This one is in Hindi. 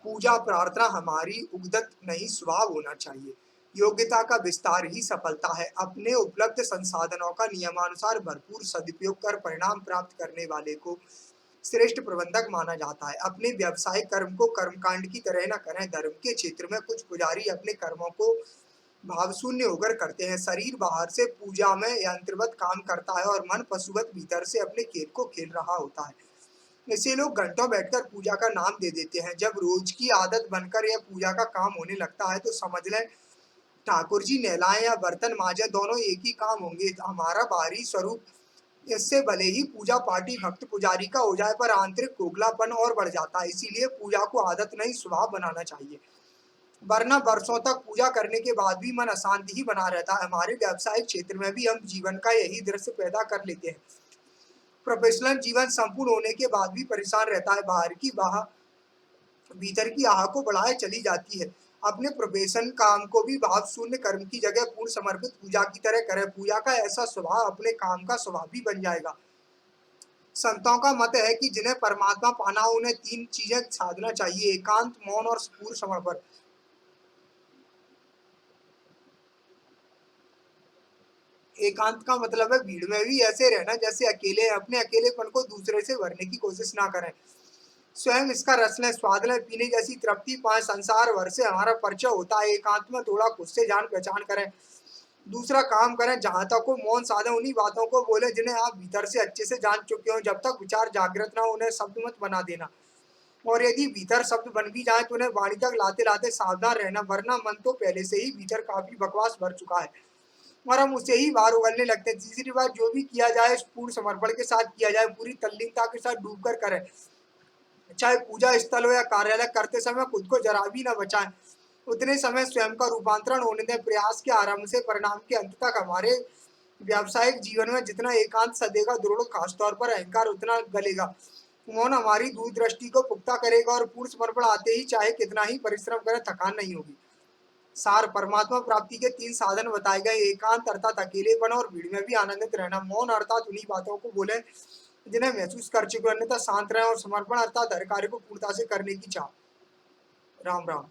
पूजा प्रार्थना हमारी उद्यत नहीं स्वभाव होना चाहिए। योग्यता का विस्तार ही सफलता है। अपने उपलब्ध संसाधनों का नियमानुसार भरपूर सदुपयोग कर परिणाम प्राप्त करने वाले को श्रेष्ठ प्रबंधक माना जाता है। अपने व्यावसायिक कर्म को कर्मकांड की तरह न करें। धर्म के क्षेत्र में कुछ पुजारी अपने कर्मों को भावशून्य होकर करते हैं। शरीर बाहर से पूजा में यंत्रवत काम करता है और मन पशुवत भीतर से अपने खेल को खेल रहा होता है। ऐसे लोग घंटों बैठकर पूजा का नाम दे देते हैं। जब रोज की आदत बनकर यह पूजा का काम होने लगता है तो समझ लें ठाकुर जी नहलाएं या बर्तन मांजे, दोनों एक ही काम होंगे। हमारा बाहरी स्वरूप इससे भले ही पूजा पाठी भक्त पुजारी का हो जाए, पर आंतरिक खोखलापन और बढ़ जाता है। इसीलिए पूजा को आदत नहीं स्वभाव बनाना चाहिए, वरना वर्षों तक पूजा करने के बाद भी मन अशांति ही बना रहता है। हमारे व्यावसायिक क्षेत्र में भी हम जीवन का यही दृश्य पैदा कर लेते हैं। प्रोफेशनल जीवन संपूर्ण होने के बाद भी परेशान रहता है। बाहर की बाह भीतर की आह को बढ़ाए चली जाती है। अपने प्रोफेशन काम को भी भाव शून्य कर्म की जगह पूर्ण समर्पित पूजा की तरह करें। पूजा का ऐसा स्वभाव अपने काम का स्वभाव भी बन जाएगा। संतों का मत है कि जिन्हें परमात्मा पाना हो उन्हें तीन चीजें साधना चाहिए: एकांत, मौन और पूर्ण समर्पण। एकांत का मतलब है भीड़ में भी ऐसे रहना जैसे अकेले हैं। अपने अकेलेपन को दूसरे से भरने की कोशिश ना करें, स्वयं इसका रस लें, स्वाद लें, पीने जैसी तृप्ति पाएं। संसार भर से हमारा परिचय होता है। एकांत में थोड़ा खुद से जान पहचान करें। दूसरा काम करें, जहां तक हो मौन साधे, उन्हीं बातों को बोले जिन्हें आप भीतर से अच्छे से जान चुके हो। जब तक विचार जागृत ना हो उन्हें शब्द मत बना देना, और यदि भीतर शब्द बन भी जाए तो उन्हें वाणी तक लाते लाते सावधान रहना, वरना मन तो पहले से ही भीतर काफी बकवास भर चुका है और हम उसे ही बाहर उगलने लगते हैं। तीसरी बात, जो भी किया जाए पूर्ण समर्पण के साथ किया जाए, पूरी तल्लीनता के साथ डूब कर करें। चाहे पूजा स्थल हो या कार्यालय, करते समय खुद को जरा भी न बचाएं। उतने समय स्वयं का रूपांतरण होने दें। प्रयास के आरंभ से परिणाम के अंत तक हमारे व्यावसायिक जीवन में जितना एकांत सदेगा दृढ़, खासतौर पर अहंकार उतना गलेगा। मौन हमारी दूरदृष्टि को पुख्ता करेगा और पूर्ण समर्पण आते ही चाहे कितना ही परिश्रम करें थकान नहीं होगी। सार, परमात्मा प्राप्ति के तीन साधन बताए गए: एकांत अर्थात अकेलेपन और भीड़ में भी आनंदित रहना, मौन अर्थात उन्हीं बातों को बोले जिन्हें महसूस कर चुके, अन्यथा शांत रहे, और समर्पण अर्थात हर कार्य को पूर्णता से करने की चाह। राम राम।